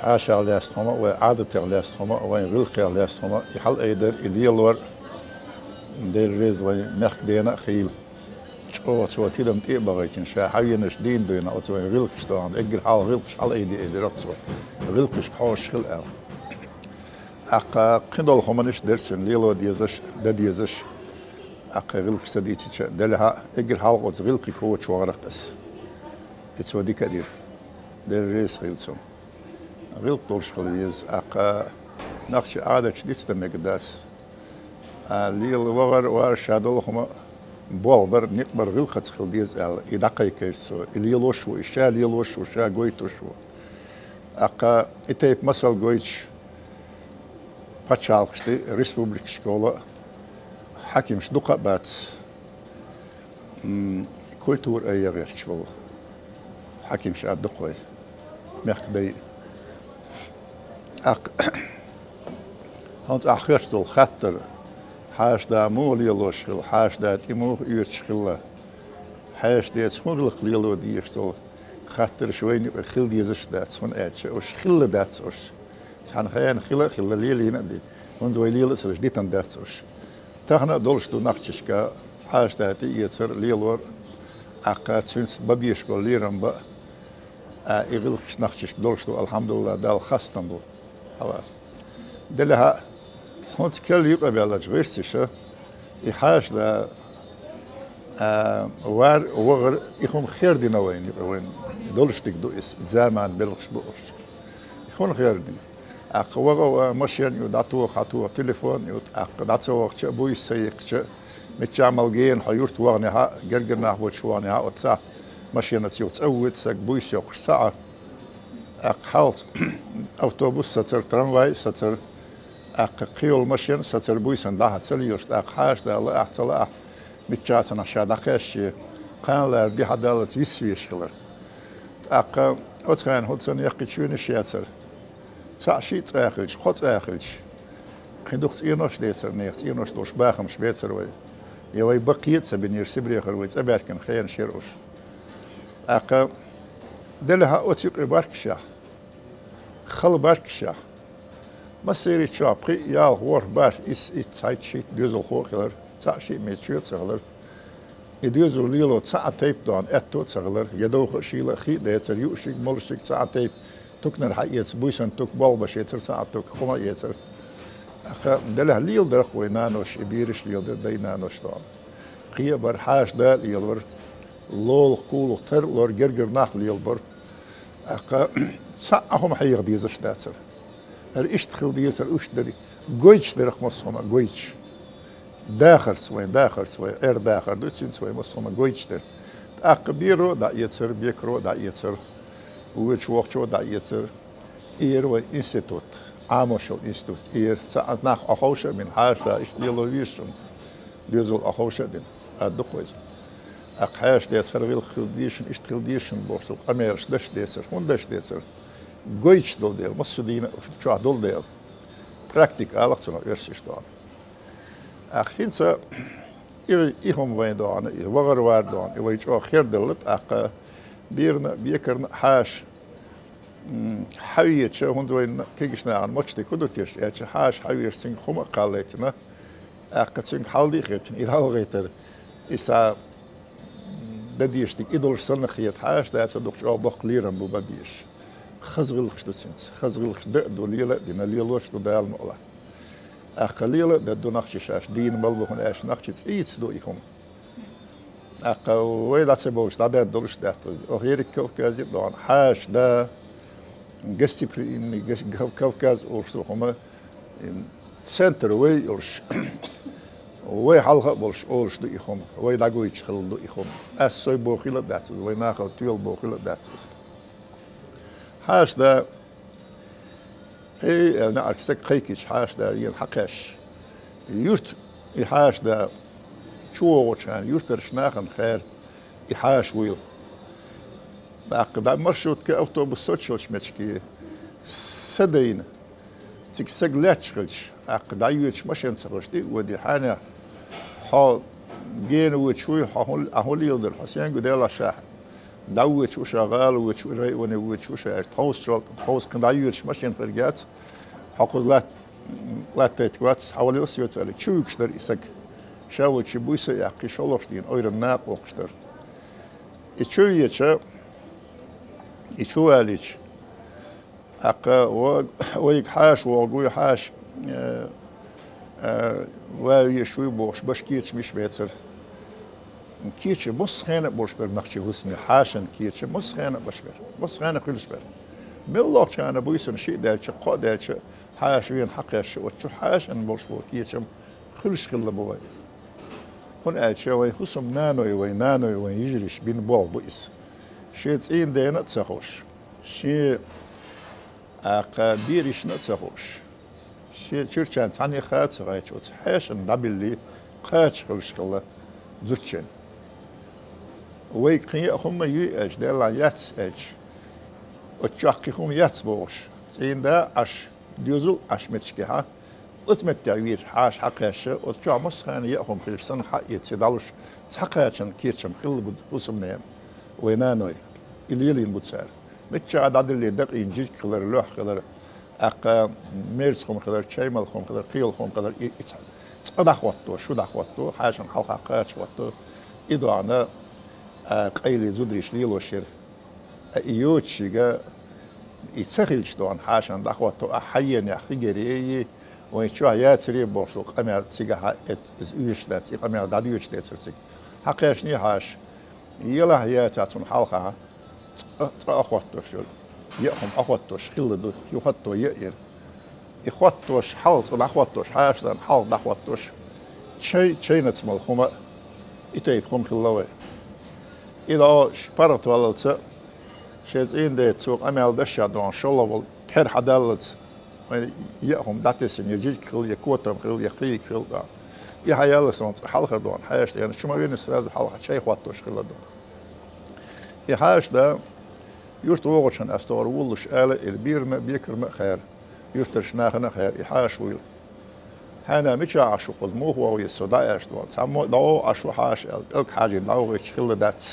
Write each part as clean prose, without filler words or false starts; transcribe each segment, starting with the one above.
حاشا لاستهما وعادة لاستهما وين غلق لاستهما يحل أيدر إليلور دير ريز وين نخ دينا خيل شو تيدم تيبغيتين شا حينش دين دوينا أو وين غلقش دوان إجر حال غلقش حال أيدي رقصوا غلقش حوش خل أل أق قندول خمنش درسن ليلو ديزش ديزش أق غلقش تديتش دلها إجر حال قط غلقي كوت شو غرقس تسودي كدير دير ريز خيلسون غلق طولش خليز أق نقش عادة شديد مقداس ليل وغر شادول خما بولبر نقبر غلقت خليز إدقي كيسو ليلوشو إشا ليلوشو شا قويتوشو أق إتيب مسال قويتش باتشالقشتي ريسبوبليك شكولا حكيمش دقة بات كولتور أي غير شوال حكيمش أدقوي مخدي أق هانت أخيرش دول خطر حاش دا مو ليلو شخل حاش دا تيمو يوت شخلا حاش دا تسمغلق ليلو ديشتول خطر شويني بخيل ديزش دات سون اتش او شخل دات اوش تحن خيان خلا ليلي ندي وندوي ليلو سلش ديتن دات اوش تخنا دولشتو نقششكا حاش دا تيتر ليلور أقا تسنس ببيش بالليرم با إغلقش نقشش دولشتو الحمد لله دال خاستن بو هوا دلها هونت كل يبقى بيلاج غيرسيشة يحاش دا وار وغر يخون خير دينا وين يبقى وين دولش تقدو زمان بلغش بقرش يخون خير دينا أقوى مشيان يدعتو خاتو تليفون يدعتو وقت بوي سيق متشعمل جين حيورت واغنها جرجرنا هو شوانها وتسع مشيان تيوت أود سك بوي سيق ساعة حالت أوتوبوس ستر ترامواي ستر قيول مشين ستر بويسن ده تسليوش حاش ده الله احتلا متجاتنا شادقش قان لر دي حدالت يسويش خلر أتخان هدسن يقيتشون الشياتر تعشي تاخلش خد تاخلش خندوقت إينوش ديسر نيخت إينوش دوش باخمش بيتر وي يوي بقيت سبنير سبري خرويت أباركن خيان شيروش دلها أتيق باركشا خل باركشا ما سيري شابقي يا هور بار إتسايد شيء ديزل خوكلر تعشي ميتشيت سغلر يديزل ليلو تسع تيب دون أتو سغلر يدوخ شيلا خي ديتر يوشيك مولشيك تسع تيب توكنر حقيت بويسن توك بول بشيتر ساعة توك خما يتر دله ليل درق وينانوش إبيرش ليل دينانوش دون خي بر حاش دا ليل لول قول تر لور جرجر ناخ ليل بر تسعهم حيغ ديزش داتر اشتخل ديسر اشتري جويتش درخ مصهما جويتش داخل سوين داخل دوتين سوين مصهما جويتش در أقبيرو دا يتسر بيكرو دا يتسر ويتش وقتشو دا يتسر إير و إنستيتوت عاموشل إنستيتوت إير ساعت ناخ أخوشة من حاشا إشتليلو ويشن ديزل أخوشة دين أدقويز أقحاش ديسر غيل خلديشن إشتخلديشن بوشل أميرش دش ديسر هون دش ديسر جويتش دول ديل مصدينا شو دول ديل براكتيك علاقتنا إرشش دون أخينسا إيهم وين دون وغر وار دون إيويش خير دلت بيرنا بيكرنا حاش حويت شو هندوين كيجشنا عن ماتشتي كدو تيش يعني حاش حويت سين خما قالتنا سين حالدي خيتن إلهو غيتر إسا دديشتك إدولش سنة خيت حاش دا صدق شو بق ليرن بو بابيش خزغلخش دوتسنت خزغلخش دو ليلة دينا ليلوش دو دال مقلا ليلة دو نخشش دين ملبوخن اش نخشش ايت دو إيهم ويدا تسبوش دا دولش دات وغير كوكازي دون حاش دا قستي برين كوكاز أورش هما سنتر وي أورش وي حلقة بولش أورش دو إيهم وي داقويتش خل دو إيهم أسوي بوخيلة داتس وي ناخل تيول بوخيلة داتس حاش دا اي انا اكسك خيكش حاش دا ينحقش يرت حاش دا شو كان يرترش ناخن خير حاش ويل دا مرشوت كاوتوبوس سوتشوش مشكي سدين تكسك لاتشخلش دا يوتش مشين سرشتي ودي حانا حال جين وتشوي حول يلدر حسين قديلا شاح داوت شو شغال وشو رأي وشو شاعر توس كن دايوش ماشين فرجات حقول لا تتوات حوالي أسيوت على شو يكشتر إسق شاوت شبويس يحكي شلوشتين أير الناق وكشتر يشو يشا يشو عليش أقا ويك حاش وقوي حاش ويشوي بوش باش كيتش مش بيتر كيتش مسخانة بوش بر نخشي هسمي حاشن كيتش مسخانة بوش بر مسخانة كلش بر بالله كان بويسن شيء دالش قا دالش حاش وين حقش وشو حاشن بوش بو كيتش كلش خلا بوي هون قالش وين هسم نانو وين يجريش بين بول بويس شيء تسين دينا تسخوش شيء أقا بيريش نتسخوش شيء شركان تاني خات غايش وتحاشن دبلي قاتش خلش خلا زوتشن ويقي هم يأج دلا ياتس أج وتشاقي هم ياتس بوش زين دا عش ديوزل عش متشكيها أتمت تعوير حاش حقاش وتشا مسخان يأهم خلصن حق يتسدالوش تحقاشن كيرشم خل بوسمنين وينانوي إليلين بوتسار متشا عدد اللي دق ينجيج خلر لوح خلر أقا ميرس خم خلر شيمال خم خلر قيل خم خلر تقدح وطو شو دح وطو حاشن حلقة قاش وطو إدوانا قيلي زودريش ليلو شير يوتشيغا يتسخلش دوان حاشن دح وطو أحيان يحكي جريي ويشوا ياتري بوشلو قمر تيجا إيش داتي قمر داديوش داترتك حقاشني حاش يلا ياتاتون حلقة أخواتوش يأهم أخواتوش خلدو يخطو يئر يخواتوش حلط الأخواتوش حاشدان حلط أخواتوش شيء نتمل خما يتيب خم خلوي إذا شبرت والله شيء ده تسوق أمال دشة دوان شلول بحر حدالت يأهم داتسن يجيك خل يكوتم خل يخيك خل دا يحيال سون حلقة دوان حاش يعني شو ما بين السراز حلقة شيء خواتوش خل دوان يحاش ده يشت وقتشن أستور ولش آلة البيرنا بيكرنا خير يشترش ناخنا خير يحاش ويل هنا مش عشو قدموه ويسوداء أشتوان سامو دو عشو حاش الك حاجة دو غيش خل دات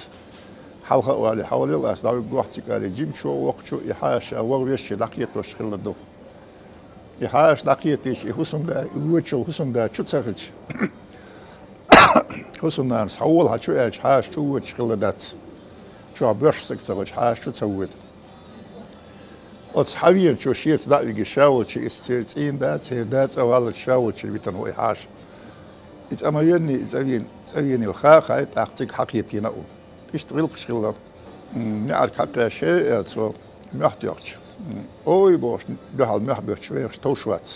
حلقة والي حوالي الأس دو قوحتك على جيم شو وقت شو يحاش وغيش دقيقتوش خل دو يحاش دقيقتيش يحسم دا يوتشل حسم دا شو تسخلش حسم ناس حولها شو إيش حاش شو وتش خل دات شو برش سكتش حاش شو تسويت أتصحابين شو شيء تدعي يجشاول شيء استيرتين دات سير دات أول الشاول شيء بيتن هو حاش إتأميني إتأميني الخاخ هاي تحقيق حقيقتي نقول تشتغل قشغلة نعرف حقيقة شيء أتصور محتاجش أوي باش دهال محبش شوية توشوات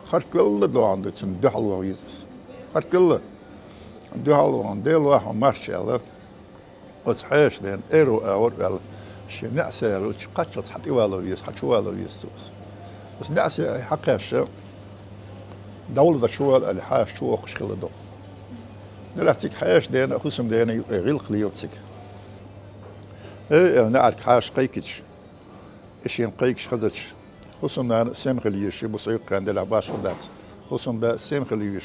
خر كل ده عنده تن دهال وعيزس خر كل دهال وعنده واحد مارشالله وتصحيش لين إيرو أور ولا شيء نعسر وش قتلت حتى والو يس حتى والو يستوس بس نعسر حقاش دولة شوال اللي حاش شو أقش خل دو نلعتك حاش دينا خصم دينا غير قليلتك إيه نعرف حاش قيكش إيش ينقيكش خذتش خصم ده سام خليش بصيق كان ده لعباش خدات خصم ده سام خليش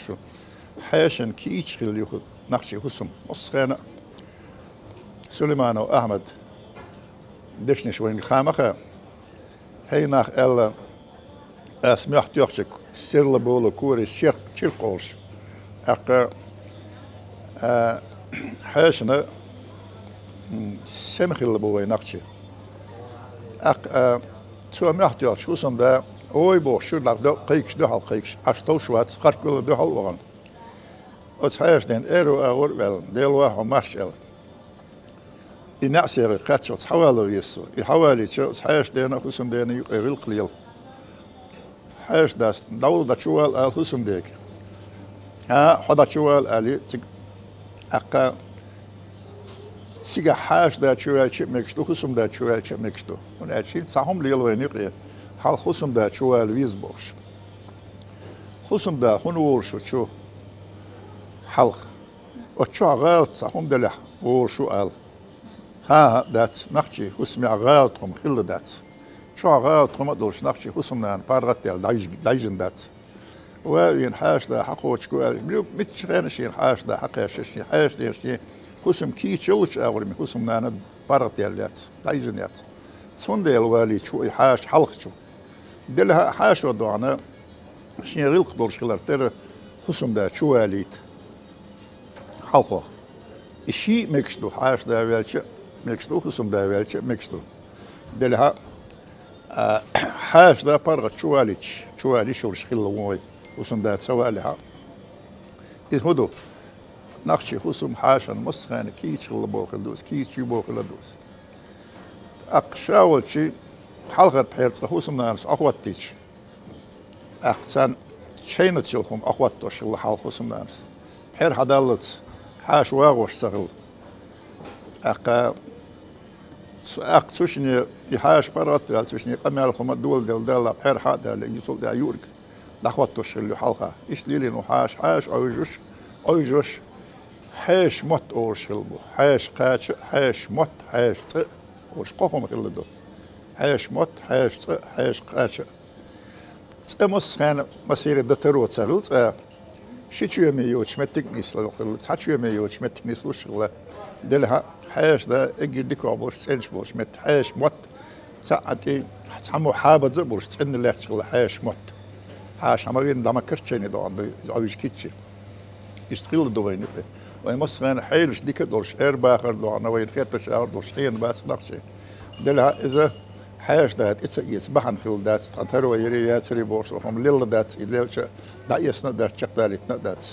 حاشن كيش خليه نقشي خصم مصخانة سليمان وأحمد دشني شوين خامخة هي ناخ إلا أسمح تيخشك سير لبولو كوري شيرقولش أقا حاشنا سمخي لبوي نقشي أقا سو محتيخش خصم ده أوي بو شو لك دو قيكش دو حال قيكش أشتو شوات خاركول دو حال وغن أتحاش دين إيرو أور ويل ديلوا هم مارشال ينعسر قاتش حوالو يسو يحوالي شو حاش دينا خصم دينا يقيل قليل حاش داس دول دا شوال خصم ديك ها حدا شوال علي أقا سيجا حاش دا شوال شيء مكشتو خصم دا شوال شيء مكشتو ونأشين صاحم ليل وينيقي حال خصم دا شوال ويزبوش خصم دا هنور شو حلق وشو غالط صاحم دلح ورشو قال ها دات نحكي خصم غالطهم خل دات شو غالطهم أدوش نحكي خصم نان بارغت دايجن دات وين حاش دا حقو تشكو بلو متشغين شين حاش دا حقا شي حاش دا شي حسم كي تشلش أورمي حسم نانا بارت ياليات دايزنيات صندي الوالي شو حاش حلق شو دلها حاش ودوانا شين ريلق دور شغلر ترى حسم دا شو واليت حلقه الشيء مكشدو حاش دا والش مكشدو حسم دا والش مكشدو دلها حاش دا بارت شو والي شو شغل ووي حسم دا سوالها هدو نقشي حسم حاشا مسخان كيش اللي بوخل دوس كيش يبوخل دوس أقشاول شي حلقة بحيرت حسم ناس أخواتيش أحسن شينة شلهم أخواتوش اللي حال حسم ناس بحير حدالت حاش واغوش سغل تشني يحاش برات تشني قمال خم الدول دل بحير حدا اللي يوصل دا يورك أخواتوش اللي حلقة إيش ليلي إنه حاش أو جوش حاش مت أورش خلبو حاش قاتش حاش مت حاش ت وش قفهم خلدو حاش مت حاش ت حاش قاتش تمس كان مسير الدكتور تسألت شيء ميوش متكنيس للخل تحشي ميوش متكنيس لوش خلا دلها حاش ده اجي ديكو بوش تنش بوش مت حاش مت ساعتي تسمو حابة زبوش تن اللي شغل حاش مت حاش عمرين دام كرتشيني دو عند عايش كيتشي يشتغل دويني وين مصر حيلش ديك دورش باخر دو انا وين خيط شهر دورش حين بس نقشي دلها اذا حاش دات اتس بحن خل دات تنترو يريات سري بورش هم ليل دات ليلش دا يسنا دات شق دالت دات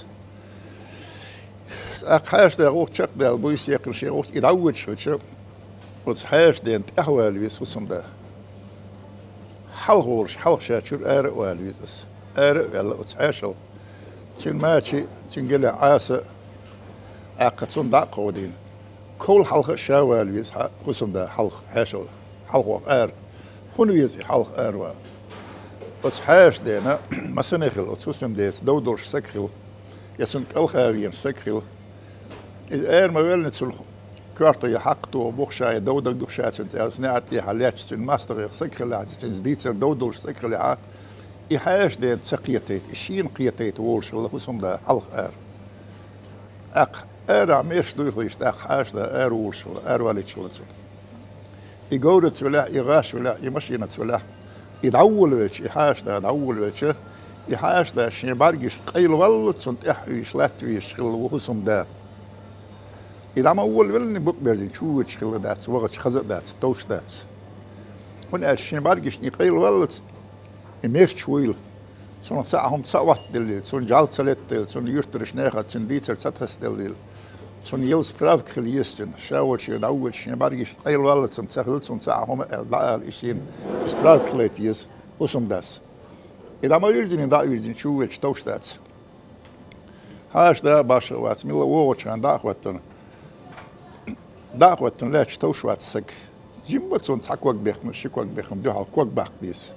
حاش دا روح شق دال بويس يقل شي روح يدعوت شو وت حاش دين احوال ويسوسم دا حلغورش حلغ شاتشور ار والويس ار يلا وتحاشل تين ماشي تنقل عاسة أقتصون دا قودين كل حلقة شاوال ويز قسم دا حلق حاشل حلق وقار هون ويز حلق أروا بس حاش دينا ما سنخل وتسوسم ديس دودورش سكخل يسن كل خارين سكخل الأر ما ويل نتسل كارتا يحقتو وبوخشاي دودر دوخشات انت أسنعت يحلياتش تن ماستر سكخل عاد تن ديتر دودورش سكخل عاد يحاش دين سقيتيت الشين قيتيت وولش ولا قسم دا حلق أر عميش دويش دا حاش دا وولش ولا واليتش ولا تسول يقولت ولا يغاش ولا يمشينا ولا يدعول ويتش يحاش دا دعول ويتش يحاش دا شين بارجش قيل ولت سنت احويش لات ويشغل وقسم دا إذا ما أول ولني بق بيرجن شو يشغل دات وقت خزق دات توش دات هنا شين بارجش قيل ولت إمير شويل سون ساعهم ساوات دليل سون جالت سلت دليل سون يشترش ناخد سون ديتر ستهس دليل سون يوز براف خليستن شاول شي داول شي بارجش قيل والله سون سهل سون ساعهم لا إشين براف خليتيز وسون داس إذا ما يرجين دا يرجين شو يش توش دات هاش دا باش وات ميلا ووتش عن داخوتن لا توش وات سك جيمبت سون تاكوك بيخم شيكوك بيخم دو هالكوك باخ بيس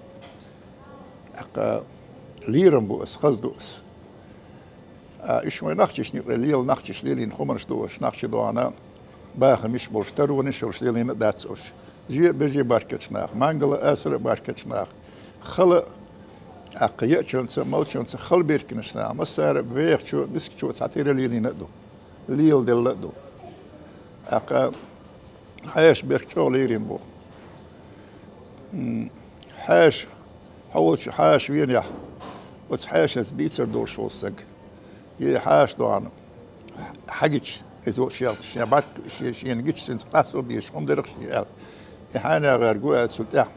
ليرم بوس خزدوس إيش ما نخشش ليل نخشش ليلين خمرش دوش نخش دوانا باخ مش بولشتر ونشرش ليلين داتسوش جي بيجي باركتشناخ مانجل أسر باركتشناخ خل أقيتشون سمالشون خل بيركنشنا مسار بيخ شو بس شو ساتير ليلين دو ليل دل دو حاش بيركشو ليرين بو حاش حول حاش وين يح وتحاش ديتر دور شوسك يحاش دوان حاجتش إذا شيء بعد شيء نجيش سنسقاسو ديش هم درخش يحانا غير جوات سلطة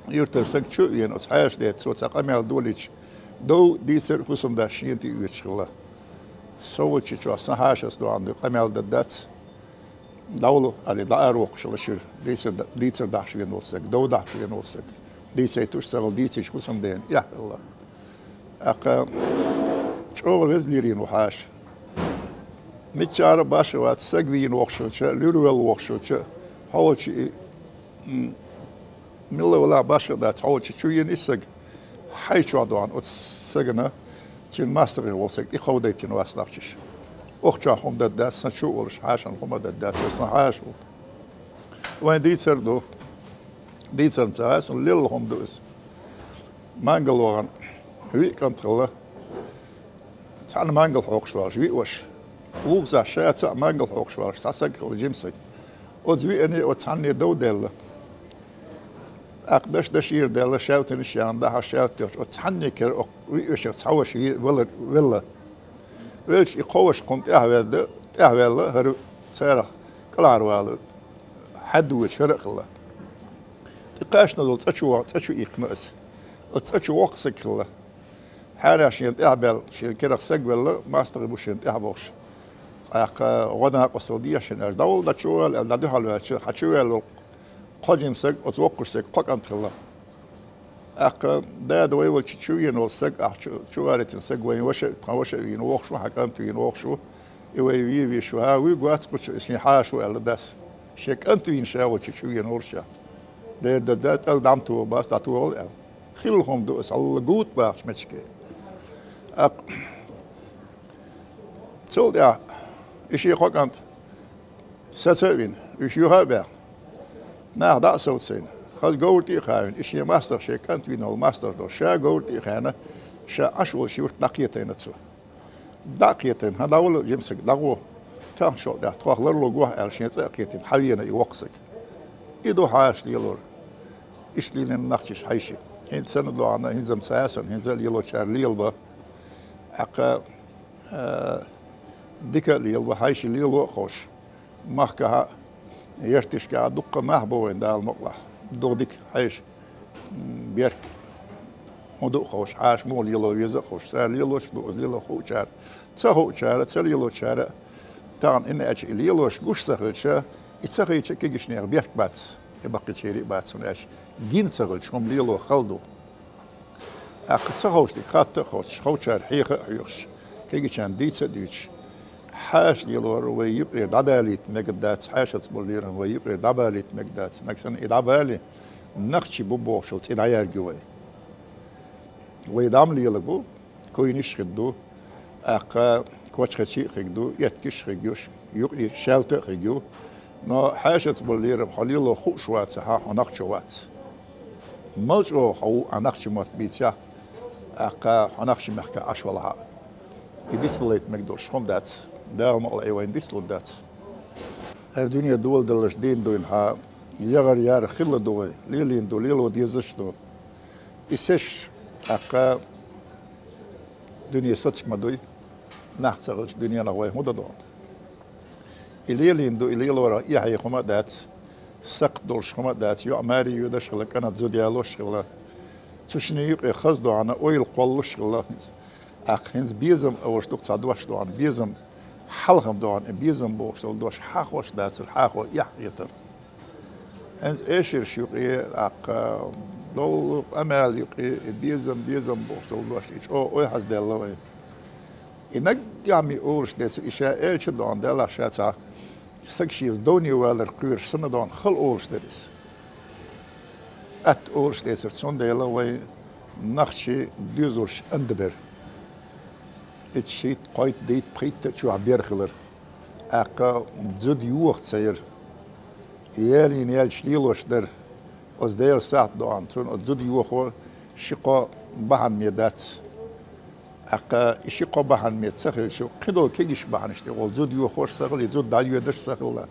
يرتفع شو يعني وتحاش ده سوت قميل دوليش دو ديتر حسم ده شيء تيجيش خلا سوت شيء شو أصلا حاش دوان ده قميل دات دولو على داروق شو لشير ديتر داش وين وصك دو داش وين وصك ديتر توش سال ديتر شو حسم دين يا الله شو وزنيرين وحاش متشار باش وات سجدين وخشوش لورول وخشوش حول شيء ملا ولا باش ده حول شيء شو ينسق حي شو عدوان وتسجنا تين ماستر وصك يخوديتين واسناقش أخشاهم ده سنشو ورش حاشن هم ده سنحاش وين ديتر دو ديتر متاس وليلهم دوس مانجلوغن هوي كنت الله تعال مانجل حوق شواش وي وش وغزا شاتا مانجل حوكشوار ساسك الجيمسك ودوي اني وتعني دو ديلا اقدش دشير ديلا شالتن الشان ده شالت وتعني كر ويش تصوش ولا ويش يقوش قمت اهوال هرو سيرة كلار والو حدو شرق الله تقاشنا دول تشو يقنس وتشو وقسك الله حالا شين اعبل شين كرق سق ولا ما استغربوا شين اعبوش اق غدا قصديه شين دول دا شوال دا دحال حشوال قجم سق وتوقش سق قنت الله اق دا دوي ول تشوين ول سق شوالت سق وين وش ين وقشو حكمت ين وقشو يوي شو ها وي قوات قش شين حاشو على داس شيك انت ين شاو تشوين ورشا دا دامتو باس دا تو خيلهم دوس الله قوت باش مشكي تول إشي خوكانت ساتسوين إشي هابع ناه دا سوتسين خل قولتي خاين إشي ماستر شي كانت وين الماستر دو شا قولتي خاينة شا أشول شيورت نقيتين تسو داقيتين هذا أول جمسك داغو تام شو دا تروح لرلو قوه ألشين تاقيتين حوينا يوقسك إدو حاش ليلور إش لين نخشش حيشي هين سنة دو عنا هين زم ساسن هين زل يلو شار ليلبا حقا ديكا ليلبا حيشي ليلو خوش مخكها يرتش كا دقة محبوين دا المقلع دو ديك حيش بيرك مدو خوش حاش مول يلو يزا خوش سار ليلو شدو ليلو خو شار تسهو شار تسل يلو شار تان إن أش ليلو شقوش سخل شا يتسخي كيجش نير بيرك بات يبقى شيري بات سناش دين سخل شوم ليلو خلدو أقد سخوش دي خات خوش خوشار حيخ حيوش كيجش عن ديتس ديتش حاش ليلور ويبقى داباليت مقدات حاشة بولير ويبقى داباليت مقدات نكسن دابالي نخشي بوبوشلت إدعيار جوي ويدام ليلبو كوينش خدو أقا كوش خشي خدو يتكش خجوش يقي شالت خجو نو حاشة بولير حليلو خوش وات ها هنخش وات ملجو حو هنخش موت بيتيا أقا هنخش محكا أشولها يديسليت مقدوش خم دات داهم الله أيوين ديسلو دات الدنيا دول دلش دين دوين ها يغر يار خلا دوي ليلين دو ليلو ديزش دو إسش أقا دنيا سوتش مدوي نحتسغلش دنيا نغوي مدى دو إليلين دو إليلو را إيحي خما دات سق دولش خما دات يعماري يودش خلا كانت زوديالوش خلا تشني يقي خزدو عنا أويل قولوش خلا أخينز بيزم أوش دوك تعدوش دو عن بيزم حلقم دو عن بيزم بوش دو دوش حاخوش دات الحاخو يحيطر انز ايشير شيقي أق دول أمال يقي بيزم بوش دو دوش إيش أو يحز ديالوي إنك جامي أورش ديس إشاء إيش دو عن ديلا شاتا سكشيز دوني والر قيرش سنة دو عن خل أورش ديس أت أورش ديس سون ديالوي نخشي ديزورش أندبر اتشيت قايت ديت بخيت شو عبير خلر اقا زد يوخت سير يالي نيال شليلوش در از دير ساعت دوان تون زد يوخو شقا بحن ميدات اقا شقا بحن ميد سخل شو قدو كيجش بحن اشتغل زد يوخوش سخل زد داليو دش سخل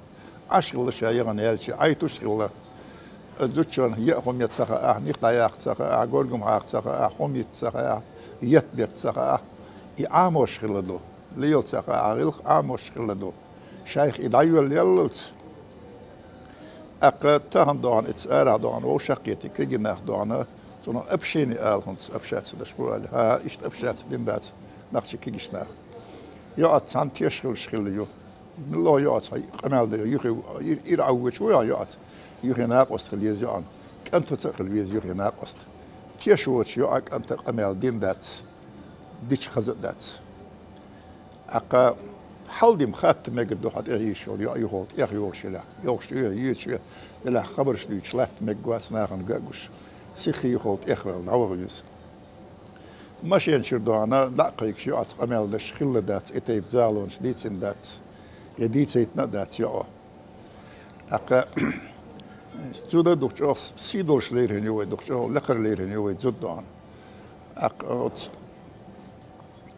عشغل شايغا نيال شي عيتوش خلا زد شون يأخم يتسخا نيقتا ياخت سخا غورغم هاخت سخا خم يتسخا يتبيت سخا عاموش خلدو ليل ساقا عقل عاموش خلدو شيخ إدعيو الليلت أقا تهن دوان اتسارع دوان وشاقيتي كيجناخ دوان تونو أبشيني هنس أبشات سدشبوالي ها إشت أبشات دين دات نقشي كيجشناخ يوعد سان تيشغل شغليو من الله يوعد قمال ديو يخي إرعوه شويا يوعد يخي ناقوست خليز يوعن كنت تخليز يخي ناقوست تيشوش يوعد أنت قمال دين دات ديش خزق دات أقا حلدي مخات مجد حد يعيش ولا يهولت يغيورش لا يوش يش لا خبرش ديش لا مجواس ناخن جاكوش سيخي يهولت يخرل نعوغيس ماشي نشردو أنا دقيق شو أتقمل دش خل دات إتيب زالونش ديتين دات يديتيتنا دات يا أقا ستودا دكتور سيدوش ليرهن يوي دكتور لقر ليرهن يوي زدوان أقا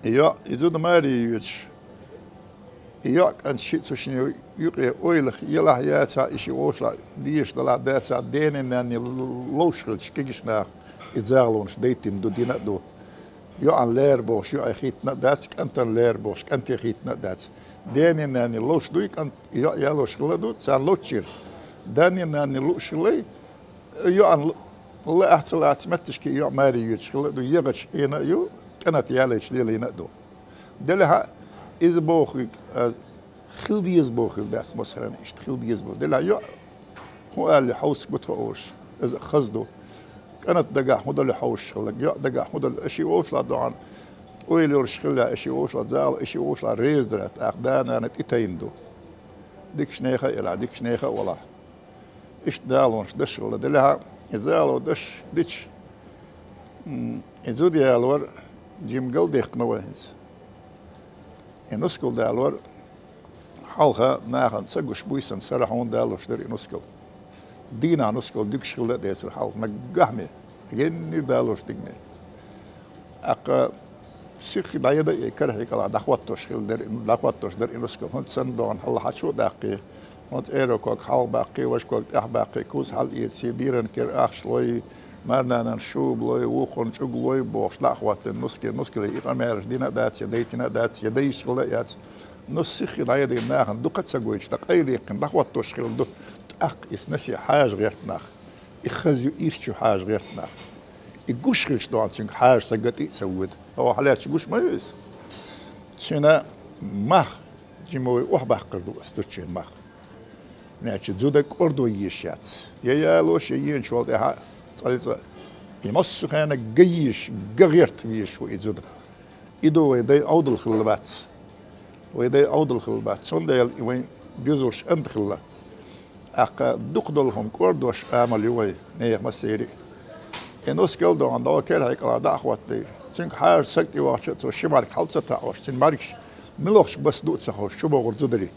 يا إذا ماري يش ياك أن شيء تشني يقي أويل يلا ياتا إشي وشلا ديش دلا داتا دين إنني لوشل شكيشنا إزالونش ديتين دو دينا دو يو عن لير بوش يو خيتنا داتك أنت لير بوش أنت خيتنا دات دين إنني لوش دويك أنت يا لوش خلدو تسان لوتشير دين إنني لوش لي يو عن لا أحتلات متشكي يو ماري يشخلدو يغش إنا يو كانت يالش لينا دو دلها إذا بوخي خلديز بوخي داس مثلا إيش خلديز بو دلها يو هو قال لي حوس بتروش إذا خزدو كانت دقا حمد اللي حوش خلق يا دقا حمد الأشي وش لا دعان ويلي ورش خلا أشي وش لا زال أشي وش لا ريز درت أقدانا نتيتيندو ديك شنيخة إلى ديك شنيخة ولا إيش دالونش دش ولا دلها إزالو دش ديش إزودي الور جيم قل ديق نوهز إنسكول دالور حالها ناخن تسقش بويسن سرحون دالوش در إنسكول دينا نسكول ديك شغلة ديسر حال نجحمي جن نردالوش ديني أق سيخ دايدا يكره كلا دخواتوش خل در دخواتوش در إنسكول هنت سندون حال حشو داقي هنت إيروكوك حال باقي وشكوك إح باقي كوز حال يتسيبيرن كير أخش لوي مرنا نشوب لوي وقن شوق لوي بوش لأخوات نسكل إقاميرش دينا دات يديتنا دات يدي شغلة يات نسيخ دايدا يناخن دقت سقويش تقايل يقن دخواتوش خل دو أق إسنسي حاج غيرت ناخ إخذ يشو حاج غيرت ناخ يقوش غيرش دوان تنك حاج سقط سود هو حالات يقوش ما يس سينا ماخ جيموي وحبا قردو استرشين ماخ ناتش زودك أردو يشيات يا لوش يين شوال ديها صاليت يمسو خانا قيش غيرت ويشو يزود إدو ويدي أود الخلبات ويدي أود الخلبات سون ديال وين بيزوش أنت خلا أق دقدلهم كوردوش عمل يوي نيخ مسيري إنوس كيلدو عن دوا كير هيك على دعوتي تنك حار سكتي واشت وشمارك حلت ستاوش تنماركش ملوش بس دوت سخوش شو بغور زدري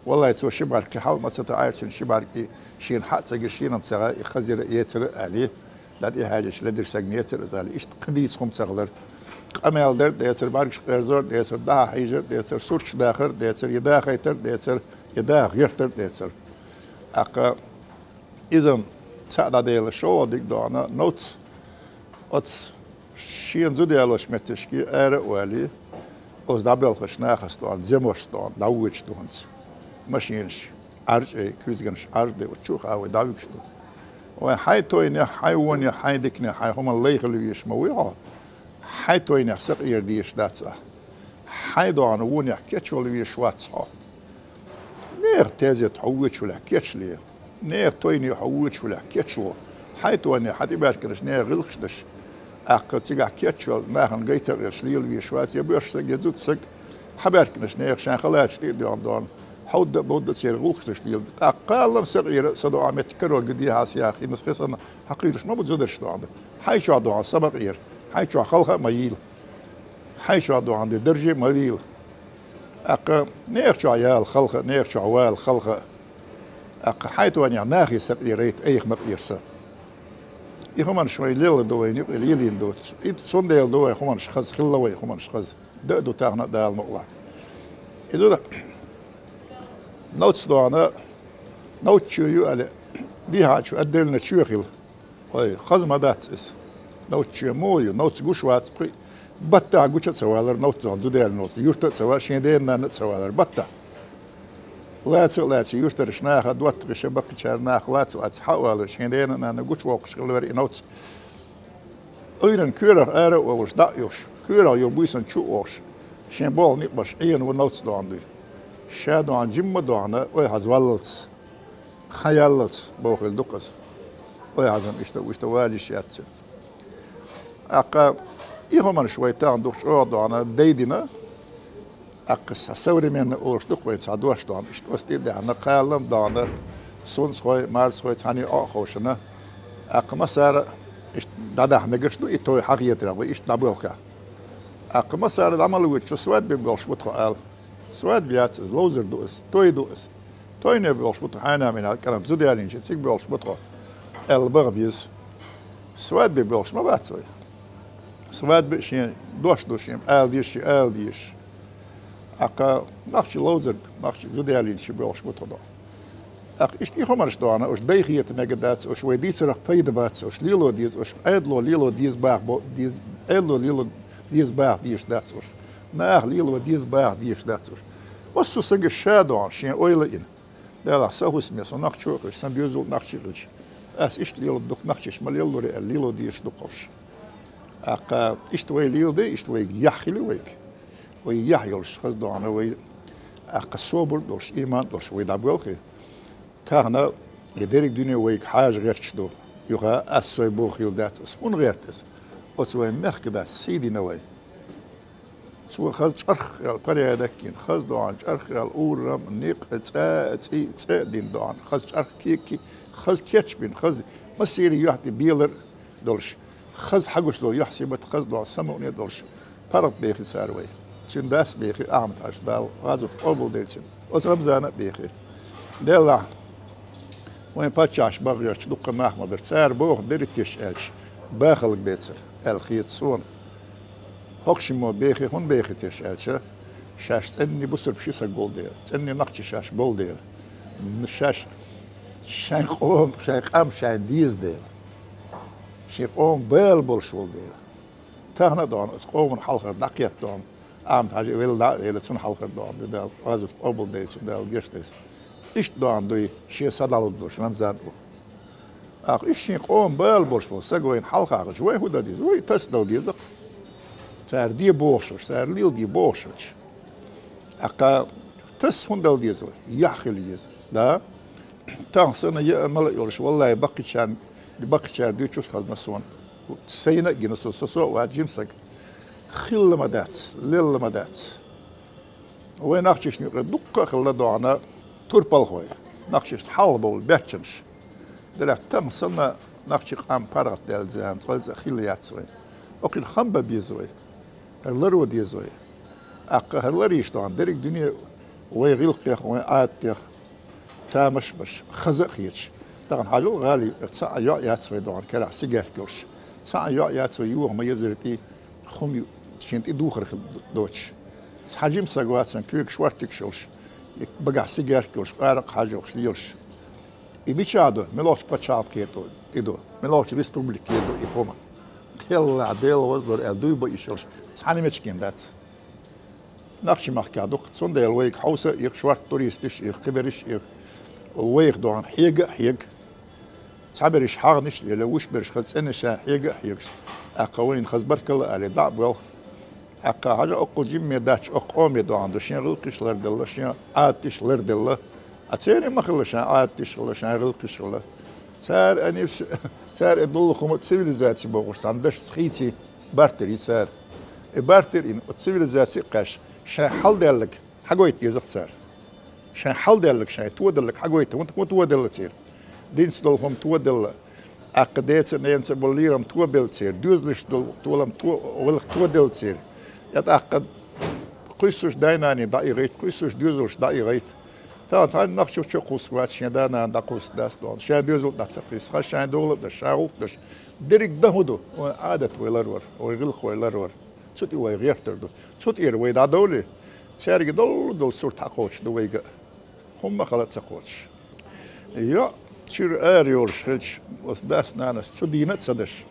والله تو شمارك حال ما ستعايش شمارك شين حات سجل شين متسغى يخزر يتر عليه لا دي حاجش لدر سجنيتر زال إيش قديس خم تغلر قمال در ديتر باركش قرزور ديتر دا حيجر ديتر سورش داخر ديتر يدا خيتر ديتر يدا غيرتر ديتر أق إذا سعد ديال شو ديك دعنا نوت أت شين زودي على شمتشكي والي أز دبل خشنا خستان زموشتان داويش دونس ماشينش أرج كوزينش أرج ده وتشوخ أو داويش دون وحي تويني حي وني حي دكني حي هم الله يخليه يشمويها حي تويني سقير ديش داتسا حي دعنا وني كيتش ولا يشواتها نير تازي تحويش ولا كيتش ليه نير تويني حويش ولا كيتش له حي تويني حتى باشكرش نير غلقش أق تيجا كيتش ولا ناخن جيتر يشليل يشوات يبيش يزود سك حباركنش نير شان خلاش تي دون حود بود تصير غلقش ليل أقل صغير صدوا عم يتكرر قدي هاس يا أخي نسخنا حقيقة ما بتزودش دون حي شو عدو عن سبق غير حي شو خلقه ميل حي شو عدو عند درجة ميل أق نير شو عيال خلقه نير شو عوال خلقه أق حي تواني ناخي سقيريت أيخ مقيرسه يخمن شوي ليل دوين يبقى ليلين دوت صون ديال دوين خمن شخص خلوي خمن شخص دو تاعنا دال مقلع إذا نوت دوانا نوت شو على ديها شو أدلنا شو خيل هاي خزمة داتس نوت شو موي نوت جوشوات بطة جوشة سوالر نوت زون دوديل نوت يورت سوال شين دينا نت سوالر بطة لا يورت شناخ دوت بشبك شرناخ لا حوالر شين دينا أنا جوش واقش خلوري نوت أيضا كيرا أرى وش دايوش كيرا يبويسن شو واش شين بول نقبش عين ونوت دوان دي شادو عن جمة دوانا ويحزولت خيالت بوخل دقس ويحزن اشتوالي شياتش أقا إيهما شوي تان دوش دوانا ديدنا أقا سوري من أورش دقوين سعدوش دوانا اشتوستي دوانا قالم دوانا سون سوي مار سوي تاني أخوشنا أقا مسار دادا حمقش دو إتوي حقيقة رغوي إشت نابوخا أقا مسار العمل ويتشو سواد بيبقوش بطخو سواد بيات لوزر دوس توي نبيوش بطخو حانا من هالكلام زودي هالين شتيك بيوش بطخو البغبيز سواد بيبقوش ما بات سوي سواد بشين دوش آل ديش أقا نخش لوزرد نخش زوديالين شبوش بطدا أق إشتي خمرش دوانا وش دايخية مجدات وش ويدي سرق بيدبات وش ليلو ديز وش أدلو ليلو ديز باع ديز أدلو ليلو ديز باع ديش داتس وش ناخ ليلو ديز باع ديش داتس وش وسو سج الشادوان شين أويلين ده لا سهوس ميسو نخشوك وش سنبيوزل نخشيش أس إشت ليلو دك نخشيش مليلو ري ليلو ديش دكوش أق إشت وي ليلو دي إشت وي يحيلو ويك ويحيلش خذ دوانا وي أق صبر دوش إيمان دوش ويدابولخي تاغنا يديرك دنيا ويك حاجة غير تشدو يوغا أسوي بوخيل داتس ونغيرتس وسوي مخك دا سيدي نوي سوى خز شرخ القرية دكين خز دوان شرخ الأورم نيق تسا دين دوان خز شرخ كيكي خز كيتشبين خز مسيري يحتي بيلر دولش خز حقوش دول يحسبت خز دوان سموني دولش بارت بيخي ساروي تشين داس بيخي أعمت عش دال غازوت قبل ديتشن وسرمزانة بيخي ديلا وين باتشاش بغيرش دوق ناحمة برتسار بوخ بريتش الش باخلق بيتسر الخيط سون هوكش مو بيخي هون بيخي تش الش شاش تني بسر بشيسا قول دير تني نقش شاش بول دير شاش شاين قوم شاين قام شاين ديز دير شاين قوم بيل بولشول دير تهنا دون قوم حلقر دقيت دون عمت حاجة ويل دا ويل تون حلقر دون دال غازوت قبل ديت دال جيش ديت إيش دوان دوي شيء صدال دوش رمزان أخ إيش شيء قوم بالبوش بول سجوين حلقة شوي هو ده ديز وي تسدل ديزق صار دي بوشش صار ليل دي بوشش أخ تس هندل ديز يحخل ديز ده تانسنا يأمل يقولش والله بقي شان دي تشوف خذ نسون سينا جنس سوسو واجيمسك خل مدات ليل مدات وين أخشش نقول دقة خل دعنا توربال خوي نقشش حلبة والبحشنش دلت تم سنة نقشش قام بارغت دل زهم تغلز خيليات زوي أكل خمبة بيزوي هرلرو ديزوي هرلريش طبعا درك دنيا ويغيل قيخ ويعاتيخ تامش بش خزق خيش طبعا حاجة غالي تسعة يات زوي طبعا كرا سيجار كلش تسعة يات زوي يوه ما يزرتي خمي شنتي دوخر دوتش حاجم سجوات سن كيك شوارتك شوش بقى سيجار كلش قارق حاجة وش ليش يبيشادو ملوش بتشاب كيتو إدو ملوش ريستوبليك كيتو يفهمه كل عدل وزر الدوي بيشلش ثاني مشكين دات نقش محكادوك صند الويك حوسة يخشوار توريستش يخبرش ويك دوان حيق تعبرش حاغنش لوش برش خد سنة حيق أقوين خزبرك الله على دعبل أقا حاجة أقو جيمي داتش أقومي دوان دوشين غلقش لردله شين آتش لردله أتسيني مخلشان آتش لشان غلقش الله سار أني سار إدل خم سيفيليزاتي بوغش ساندش سخيتي بارتري سار بارتر إن سيفيليزاتي قاش شان حل ديالك حقويت يزق سار شان حل ديالك شان تودلك حقويت وانت كنت تودل تصير دين سدل خم تودل أقديت نينس بوليرم تودل تصير دوزلش دول تولم ولك تودل تصير يتأكد قيسوش دايناني دايغيت قيسوش دوزلش دايغيت تان نقشو شقوس وات شندانا دقوس داس دون شان دوزل داتسقيس خشان دول دشاول دش ديريك دهودو عادت ويلرور ويغلق ويلرور صوت ويغيرتر دو صوت ير ويدا دولي سارق دول صورت حقوش دو ويغا هم خلت سقوش يا شير اريول شرج وس داس نانس تدينه تصدش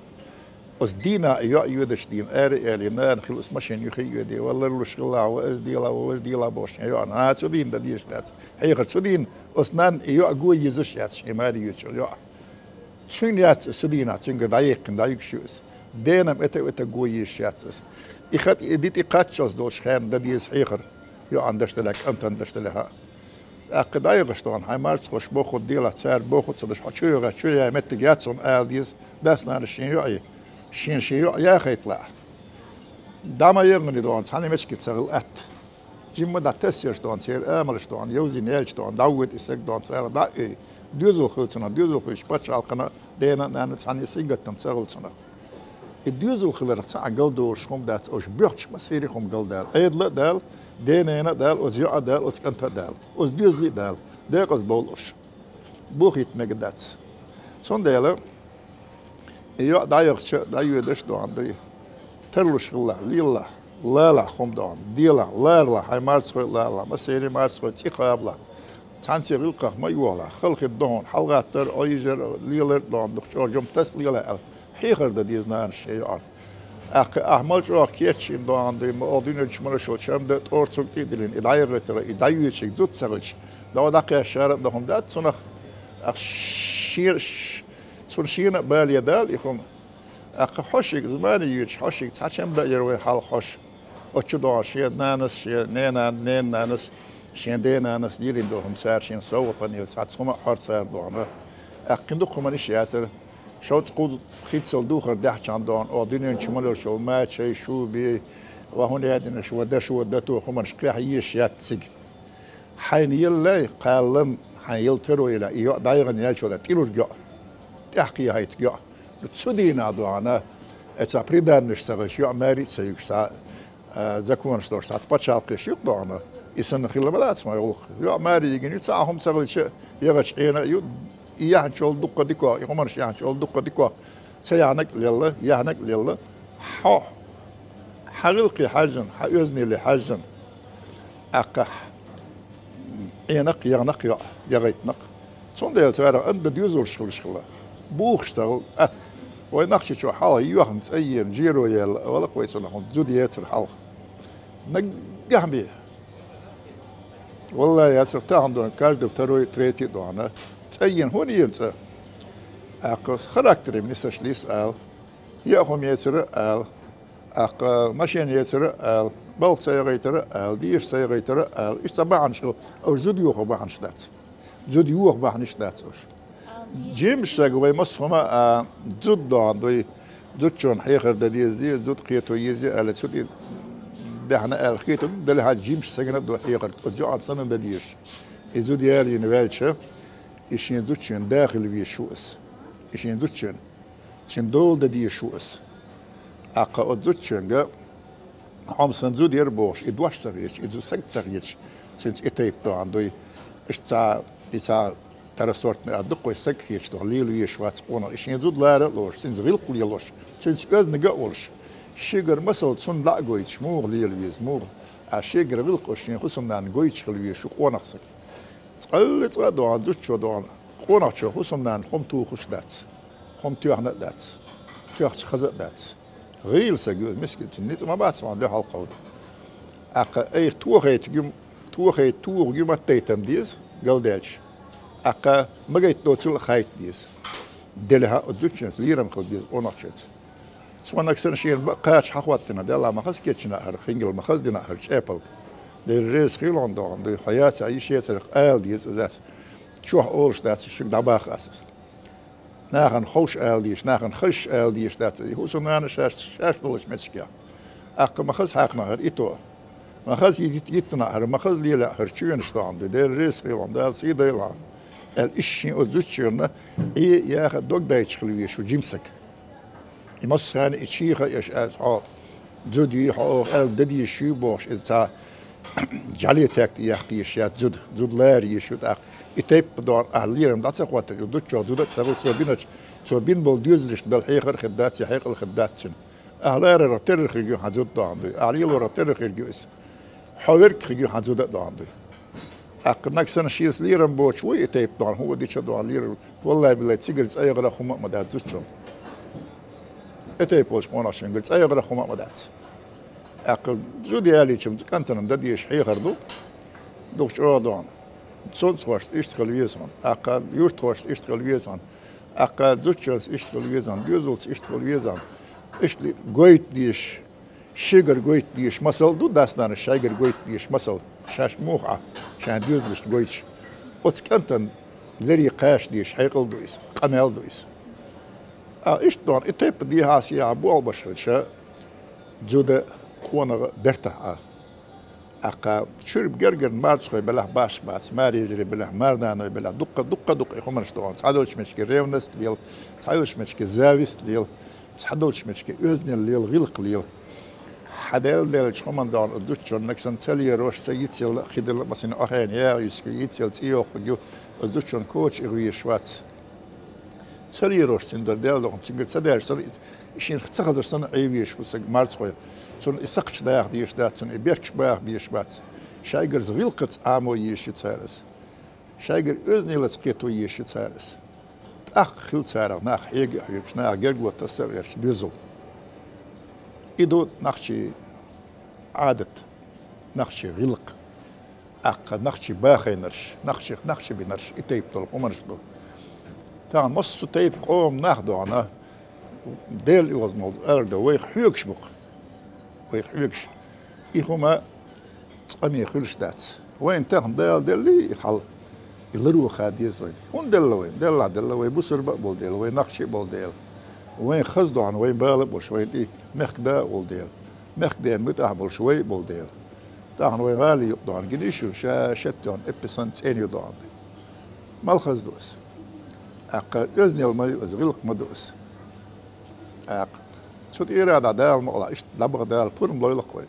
وس دينا يا يودش دين اري نان خلص ماشين يخي يدي والله لوش الله واز ديلا بوش يا انا تدين ديش دات حقيقه تدين وس نان يا قوي يزش يات شي ماري يوتشل يا تشينيات سدينا تشينغ دايق شوس دينم اتا قوي شاتس اخت اديت اقاتشوس دوش خان دديس حيخر يا عندش لك انت عندش لها أقدايغش طبعا هاي مارس خوش بوخد ديلا تسار بوخد صدش حشويغا شوية متجاتسون آلديز داسنا الشين يعي شين يا أخي يطلع داما يغني دوان تاني مشكي تسغل أت جيم دا تسيرش دوان تسير آمرش دوان يوزي نيلش دوان داوت إساق دوان تسير دائي دوزو خلصنا دوزو خلص باتش عالقنا دينا نانا تاني سيغتم تسغلتنا الدوزو خلصنا تسعى قلدو شخوم دات أوش بيوتش مسيري خم قلدال أيضا دال دينا دال وزيوع دال وسكنت دال وزديزلي دال داقز بولوش بوخيت مقدات صون دالا يا دايغش دايو دش دو عندي ترلوش الله لله لا لا خم دون ديلا لا لا هاي مارس لا لا ما سيري مارس تيقابلا تانسي غلقه ما يولا خلق الدون حلقاتر ايجر ليلر دون دكتور جم تس ليلا حيخر ده ديزنان شيء أحمل جو كيتش إن دون دي مودين الجمرة شام ده أورتوك تدلين إداية ترى إداية شيء زود سرج ده دقيقة شارع ده هم ده صنع شير صن شينا بالي دال يخون حشيك زمان يجي حشيك تحشم ده يروي حال حش أشدوا شيء نانس شيء نين نانس شيء دين نانس ديرين ده هم سار شيء صوتني تحسهم حار سار ده أكيد كمان شيء شو تقول خيتسل دوخر دحش عندون أو دنيا شمال شو ما شيء شو بي وهون هذين شو ده تو هم شقيح يش ياتسج حين يلا قالم حين يلترو إلى إياه دايرن يالشو ده تيلو جاء تحكي هاي تجاء تسودينا دوانا اتسابريدان نشتغل شو عماري سيكسا زكون شدور سات بتشال قش يقدرنا إسن خيل بلاد ما يقول يا عماري يجي تساهم سوي شيء يغش عينا يعني شغل دقة دقة يقومش يعني شغل دقة دقة سيعنك لله يعنك لله حقلقي حجن حيزني لحجن أقح ينق يغيتنق صنديل ترى أنت ديوزر شغل بوخشتغل وينقش شو حال يوهن أيام جيرو يل ولا كويس لهم زوديات الحال نجحمي والله يا سر تعندون كاجد تروي تريتي دونا تأين هون ينسى أقص خراكتري من السشليس آل يأهم يتر آل ماشين يتر آل بلط سيغيتر آل ديش سيغيتر آل إيش تبعن شغل أو زود يوخ بعن شدات زود يوخ بعن شدات جيمس ساقوي مصهما زود دون دوي زود شون حيخر دديزي زود قيتو يزي آل زود دهنا آل خيتو دلها جيمس ساقنا دو حيخر تجو عن سنة دديش زود يالي نوالشه إشين زوجين داخل في شوس إشين زوجين شين دول ددي شوس أقا زوجين جا هم سنزود يربوش إدواش سريش إدو سك سريش سنت إتيب تو عندوي إشتا ترى صورت أدقوا السك هيش تو ليل ويشوات قونا إشين زود لا رلوش سنت غلق ليلوش سنت أز نجاولش شجر مسل سن لا جويتش مور ليل ويز مور الشجر غلق إشين خصم نان جويتش خلويش قونا خسك تقل دوان دوتشو دوان قونا شو خصم نان خم تو خش دات خم تيوحنا دات تيوحش خزق دات غيل سجود مسكت النت ما بعد سوان له حلقة أقا أي توخي جم التيتم ديز قال دالش أقا ما جيت دوتشل خايت ديز دلها دوتشنس ليرم خل ديز قونا شت سوان أكثر شيء بقاش حقوتنا دلها ما خس كيتشنا هر خنجل ما خس دينا هر شابل de reis Grieland dan, de hayat ay sheter aal die is شو أولش dat شو دباخ أساس ناخن خوش آل ديش ناخن خش آل ديش dat هو سمعنا شاش دولش مسكيا أق ما خز حق نهر إتو ما خز يتنهر ما خز ليلا هرشون شتان ده الرئيس Grieland ده سيدا يلا الإشين أزوجنا إيه ياخد دوك دايتش خلوي شو جيمسك يمسخن إشيخ إيش أسحاب زودي حق آل ددي شو باش إذا جالي تاكت يحكي شيء زود لار يشوت إتيب دار أهليرم ده سقوط يدوت شو دودت سقوط سوبين بالديوزلش بالحيقر خدات يحيق الخداتشن أهلار رتر خيجو حزود ده عنده أهليل رتر خيجو إس حويرك خيجو حزود ده عنده أكنك سنة شيء ليرم بوت شوي إتيب دار هو دي شو دار لير والله بالله تيجرت أي غير خما مدات دوت شو إتيب بوش وانا شنقلت أي غير خما مدات أقل زودي علي شم كنت أنا ددي شيء خردو دوش أردوان صوت واشت إشتغل ويزان أقل يورت واشت إشتغل ويزان أقل زوجش إشتغل ويزان ديوزلت إشتغل ويزان إشتغل قويت ديش شجر قويت ديش مسل دو داستان الشجر قويت ديش مسل شاش موقع شان ديوزلش قويتش وتكنتن لري قاش ديش حيقل دويس قمال دويس إشتغل إتيب دي هاسي عبو البشر شا زوده كونا برتاح أقا شرب جرجر مارس خوي بله باش باس ماري يجري بله ماردانو بله دقة يخمن شتوان تعدلش مشكي ريونس ليل تعدلش مشكي زاويس ليل تعدلش مشكي أذن ليل غلق ليل حدال ديل شخمن دان الدوتشون نكسن تلي روش سيتسل خدل مثلا أخين يا يسكي يتسل تيوخ جو الدوتشون كوتش إغوي شوات سريروش تندر ديال لغم تنقل سداش سر إشين ختصخذ سنة عيويش بس مارس خوي تون إسقش دايخ ديش دات تون إبيركش بايخ بيش بات شايقر زغيلقت عامو يش يتسارس شايقر أذني لتقيتو يش يتسارس أخ خيل تسارغ ناخ حيق حيقش ناخ جرقوة تسرغش بيزو إدو نخشي عادة نخشي غلق أخ نخشي باخي نرش نخشي بنرش إتيب طول ومنشدو تاع مصر تيب قوم ناخدو أنا ديل يوز مول أرد ويخ حيوكش بق ويخ حيوكش إخوما تقني خلش دات وين تاخن ديل لي حل يلرو خاديز وين هون ديل وين بوسر بقبل ديل وين نقشي بول ديل وين خزدو عن وين بالب وشوي دي مخدا بول ديل مخدا متاح بول شوي بول ديل تاخن وين غالي يقضو عن قديشو شتو عن إبسنت إنيو دو عن مال خزدوس أق أزني الماء أزغلق مدوس أق شو تيرا دال ما الله إيش لبغ دال بورم لويلق وين